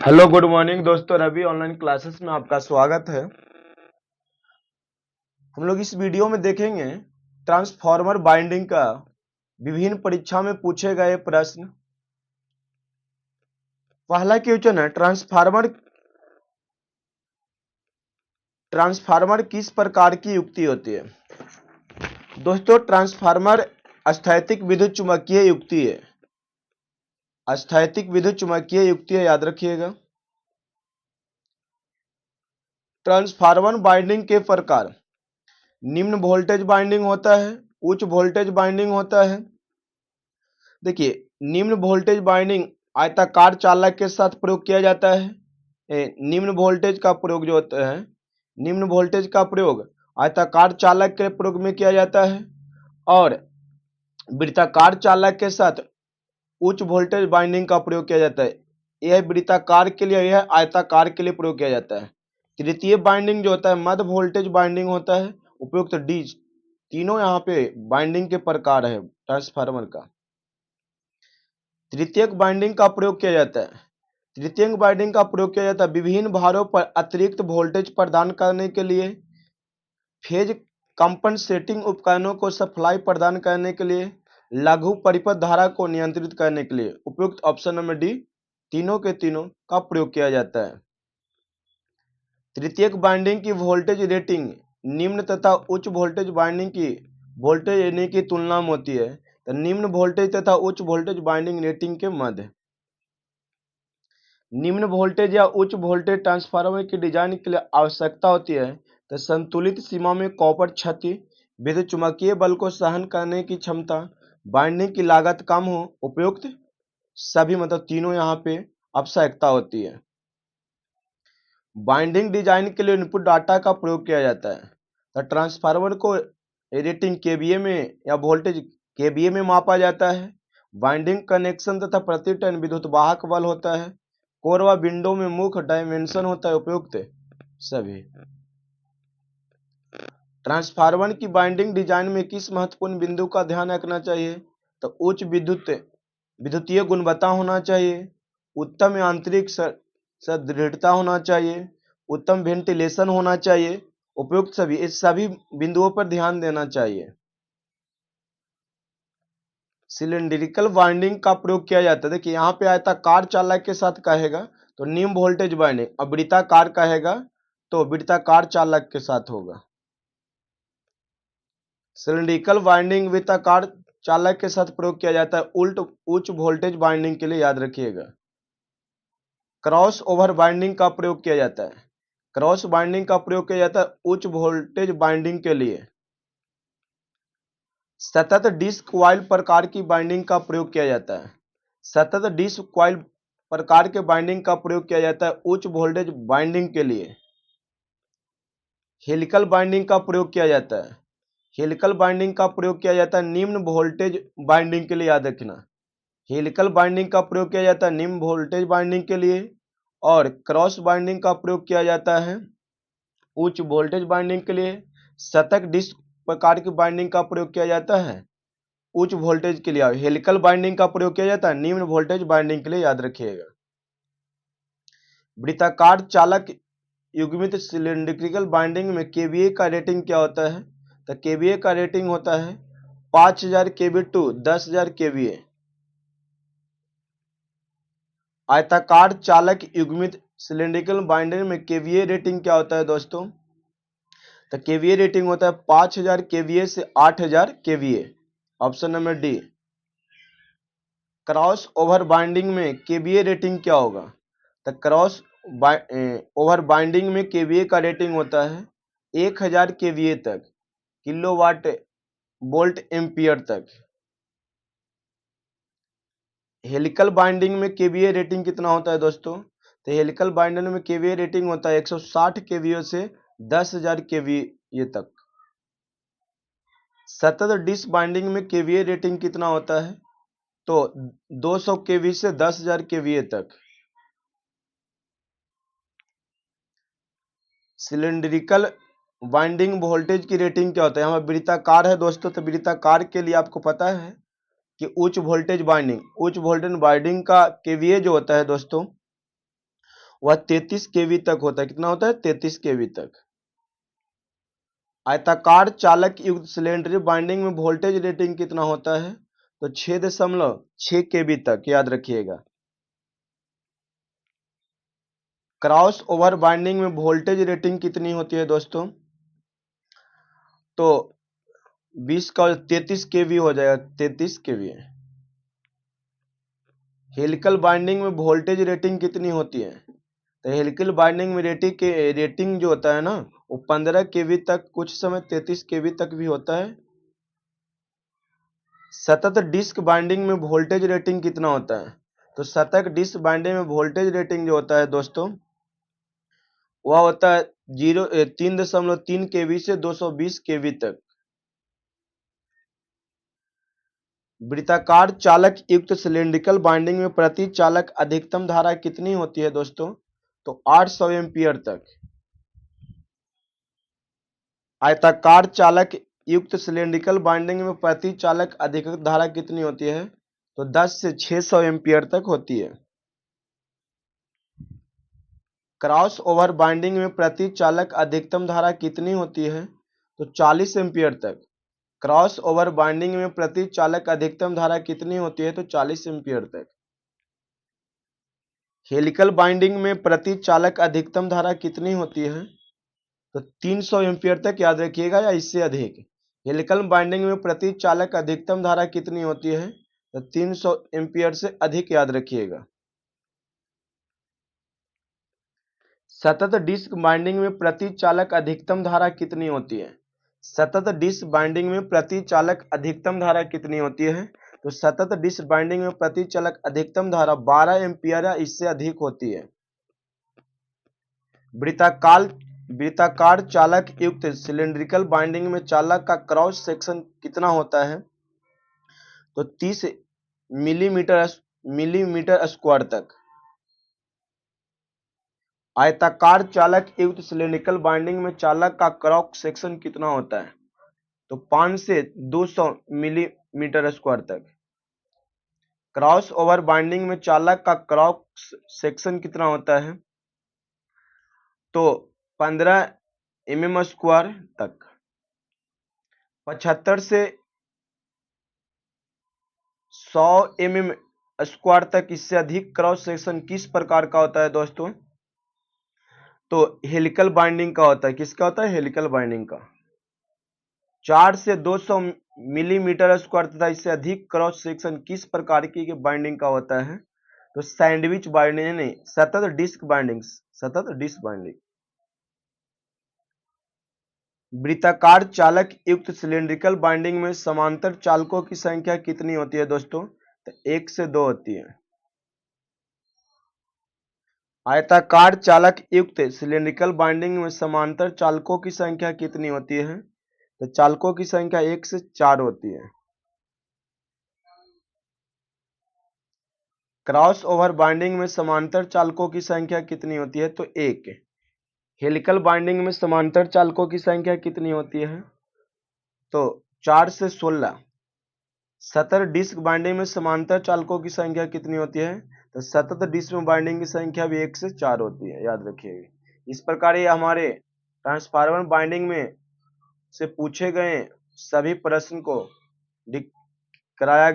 Hello good morning दोस्तों, Ravi online classes में आपका स्वागत है। हम लोग इस वीडियो में देखेंगे ट्रांसफार्मर बाइंडिंग का विभिन्न परीक्षा में पूछे गए प्रश्न। पहला क्वेश्चन है, ट्रांसफार्मर किस प्रकार की युक्ति होती है। दोस्तों, ट्रांसफार्मर स्थैतिक विद्युत चुम्बकीय युक्ति है। स्थैतिक विद्युत चुम्बकीय युक्ति है, याद रखिएगा। ट्रांसफार्मर बाइंडिंग के प्रकार: निम्न वोल्टेज बाइंडिंग होता है, उच्च वोल्टेज बाइंडिंग होता है। देखिए, निम्न वोल्टेज बाइंडिंग आयताकार चालक के साथ प्रयोग किया जाता है। निम्न वोल्टेज का प्रयोग जो होता है, निम्न वोल्टेज का प्रयोग आयताकार चालक के प्रयोग में किया जाता है और वृत्ताकार चालक के साथ उच्च वोल्टेज बाइंडिंग का प्रयोग किया जाता है। यह वृत्ताकार के लिए, यह आयताकार के लिए प्रयोग किया जाता है। तृतीय बाइंडिंग जो होता है मध्य वोल्टेज बाइंडिंग होता है। उपयुक्त डी तीनों यहाँ पे बाइंडिंग के प्रकार है ट्रांसफार्मर का। तृतीयक बाइंडिंग का प्रयोग किया जाता है। तृतीयक बाइंडिंग का प्रयोग किया जाता है विभिन्न भारों पर अतिरिक्त वोल्टेज प्रदान करने के लिए, फेज कंपनसेटिंग उपकरणों को सप्लाई प्रदान करने के लिए, लघु परिपथ धारा को नियंत्रित करने के लिए। उपयुक्त ऑप्शन नंबर डी तीनों के तीनों का प्रयोग किया जाता है। तृतीयक बाइंडिंग की वोल्टेज रेटिंग निम्न तथा उच्च वोल्टेज बाइंडिंग की वोल्टेज रेटिंग की तुलना में होती है। तो निम्न वोल्टेज तथा उच्च वोल्टेज बाइंडिंग रेटिंग के मध्य। निम्न वोल्टेज या उच्च वोल्टेज ट्रांसफार्मर की डिजाइन के लिए आवश्यकता होती है तो संतुलित सीमा में कॉपर क्षति, विद्युत चुम्बकीय बल को सहन करने की क्षमता, बाइंडिंग की लागत कम हो। उपयुक्त सभी मतलब तीनों यहाँ पे आवश्यकता होती है। बाइंडिंग डिजाइन के लिए इनपुट डाटा का प्रयोग किया जाता है। तो ट्रांसफार्मर को रेटिंग केवीए में या वोल्टेज केवीए में मापा जाता है। बाइंडिंग कनेक्शन तथा प्रति टन विद्युत वाहक बल होता है। कोर व विंडो में मुख्य डायमेंशन होता है। उपयुक्त सभी। ट्रांसफार्मर की बाइंडिंग डिजाइन में किस महत्वपूर्ण बिंदु का ध्यान रखना चाहिए। तो उच्च विद्युतीय गुणवत्ता होना चाहिए, उत्तम आंतरिक सदृढ़ता होना चाहिए, उत्तम वेंटिलेशन होना चाहिए। उपयुक्त सभी, इस सभी बिंदुओं पर ध्यान देना चाहिए। सिलेंड्रिकल बाइंडिंग का प्रयोग किया जाता है। देखिए, यहाँ पे आयताकार चालक के साथ कहेगा तो निम्न वोल्टेज बाइंडिंग, और वृत्ताकार कहेगा तो वृत्ताकार चालक के साथ होगा। सिलेंड्रिकल बाइंडिंग वृत्ताकार चालक के साथ प्रयोग किया जाता है। उच्च वोल्टेज बाइंडिंग के लिए याद रखिएगा। क्रॉस ओवर बाइंडिंग का प्रयोग किया जाता है। क्रॉस बाइंडिंग का प्रयोग किया जाता है उच्च वोल्टेज बाइंडिंग के लिए। सतत डिस्क कॉइल प्रकार की बाइंडिंग का प्रयोग किया जाता है। सतत डिस्क कॉइल प्रकार के बाइंडिंग का प्रयोग किया जाता है उच्च वोल्टेज बाइंडिंग के लिए। हेलिकल बाइंडिंग का प्रयोग किया जाता है। हेलिकल बाइंडिंग का प्रयोग किया जाता है निम्न वोल्टेज बाइंडिंग के लिए, याद रखना। हेलिकल बाइंडिंग का प्रयोग किया जाता है निम्न वोल्टेज बाइंडिंग के लिए, और क्रॉस बाइंडिंग का प्रयोग किया जाता है उच्च वोल्टेज बाइंडिंग के लिए। सतत डिस्क प्रकार की बाइंडिंग का प्रयोग किया जाता है उच्च वोल्टेज के लिए। हेलिकल बाइंडिंग का प्रयोग किया जाता है निम्न वोल्टेज बाइंडिंग के लिए, याद रखिएगा। वृत्ताकार चालक युग्मित सिलिंड्रिकल बाइंडिंग में केवीए का रेटिंग क्या होता है। तो केवीए का रेटिंग होता है 5000 केवी टू 10,000 केवीए। आयताकार चालक युग्मित सिलिंड्रिकल बाइंडिंग में केवीए रेटिंग क्या होता है दोस्तों। तो केवीए रेटिंग होता है 5000 केवीए से 8000 KVA. Option number D. Cross over binding में केवीए रेटिंग क्या होगा। तो क्रॉस ओवर बाइंडिंग में केवीए का रेटिंग होता है 1000 केवीए तक, किलोवाट वोल्ट एम्पियर तक। हेलिकल बाइंडिंग में केवीए रेटिंग कितना होता है दोस्तों। तो हेलिकल बाइंडिंग में केवीए रेटिंग होता है 160 केवीए से 10,000 केवीए तक। सतत डिस्क बाइंडिंग में केवीए रेटिंग कितना होता है। तो 200 केवी से 10,000 केवीए तक। सिलिंड्रिकल बाइंडिंग वोल्टेज की रेटिंग क्या होता है। यहाँ वृत्ताकार है दोस्तों, तो वृत्ताकार के लिए आपको पता है कि उच्च वोल्टेज बाइंडिंग का केवीए जो होता है दोस्तों वह 33 केवी तक होता है। कितना होता है? 33 केवी तक। आयताकार चालक युक्त सिलेंडर बाइंडिंग में वोल्टेज रेटिंग कितना होता है? तो 6.6 केवी तक, याद रखिएगा। क्रॉस ओवर बाइंडिंग में वोल्टेज रेटिंग कितनी होती है दोस्तों? तो 20 का 33 केवी हो जाएगा, 33 केवी। हेलिकल बाइंडिंग में वोल्टेज रेटिंग कितनी होती है? तो हेलिकल बाइंडिंग में रेटिंग जो होता है ना, वो 15 केवी तक, कुछ समय 33 केवी तक भी होता है। सतत डिस्क बाइंडिंग में वोल्टेज रेटिंग कितना होता है? तो सतत डिस्क बाइंडिंग में वोल्टेज रेटिंग जो होता है दोस्तों, वह होता है 3.3 केवी से 220 केवी तक। वृत्ताकार चालक युक्त सिलिंड्रिकल बाइंडिंग में प्रति चालक अधिकतम धारा कितनी होती है दोस्तों? तो 800 एम्पियर तक। आयताकार चालक युक्त सिलिंड्रिकल बाइंडिंग में प्रति चालक अधिकतम धारा कितनी होती है? तो 10 से 600 एम्पियर तक होती है। क्रॉस ओवर बाइंडिंग में प्रति चालक अधिकतम धारा कितनी होती है? तो 40 एम्पियर तक। क्रॉस ओवर बाइंडिंग में प्रति चालक अधिकतम धारा कितनी होती है? तो 40 एम्पियर तक। हेलिकल बाइंडिंग में प्रति चालक अधिकतम धारा कितनी होती है? तो 300 एम्पियर तक, याद रखिएगा, या इससे अधिक। हेलिकल बाइंडिंग में प्रति चालक अधिकतम धारा कितनी होती है? तो 300 एम्पियर से अधिक, याद रखिएगा। सतत डिस्क बाइंडिंग में प्रति चालक अधिकतम धारा कितनी होती है? सतत डिस्क बाइंडिंग में प्रति चालक अधिकतम धारा कितनी होती है? तो सतत डिस्क बाइंडिंग में प्रति चालक अधिकतम धारा 12 एम्पियर या इससे अधिक होती है। वृत्ताकार चालक युक्त सिलिंड्रिकल बाइंडिंग में चालक का क्रॉस सेक्शन कितना होता है? तो 30 मिलीमीटर स्क्वायर तक। आयताकार चालक युक्त सिलिंड्रिकल बाइंडिंग में चालक का क्रॉस सेक्शन कितना होता है? तो 5 से 200 मिलीमीटर स्क्वायर तक। क्रॉस ओवर बाइंडिंग में चालक का क्रॉस सेक्शन कितना होता है? तो 15 स्क्वायर तक। 75 से 100 स्क्वायर तक, इससे अधिक क्रॉस सेक्शन किस प्रकार का होता है दोस्तों? तो हेलिकल बाइंडिंग का होता है। किसका होता है? हेलिकल बाइंडिंग का। 4 से 200 मिलीमीटर स्क्वायर तथा इससे अधिक क्रॉस सेक्शन किस प्रकार की बाइंडिंग का होता है? तो सैंडविच बाइंडिंग, नहीं, सतत डिस्क बाइंडिंग। सतत डिस्क बाइंडिंग। वृत्ताकार चालक युक्त सिलिंड्रिकल बाइंडिंग में समांतर चालकों की संख्या कितनी होती है दोस्तों? तो 1 से 2 होती है। आयताकार चालक युक्त सिलिंड्रिकल बाइंडिंग में समांतर चालकों की संख्या कितनी होती है? तो चालकों की संख्या 1 से 4 होती है। क्रॉस ओवर बाइंडिंग में समांतर चालकों की संख्या कितनी होती है? तो 1। हेलिकल बाइंडिंग में समांतर चालकों की संख्या कितनी होती है? तो 4 से 16। सतत डिस्क बाइंडिंग में समांतर चालकों की संख्या कितनी होती है? तो सतत डिस्क में बाइंडिंग की संख्या भी 1 से 4 होती है, याद रखिएगा। इस प्रकार ये हमारे ट्रांसफार्मर बाइंडिंग में से पूछे गए सभी प्रश्न को कराया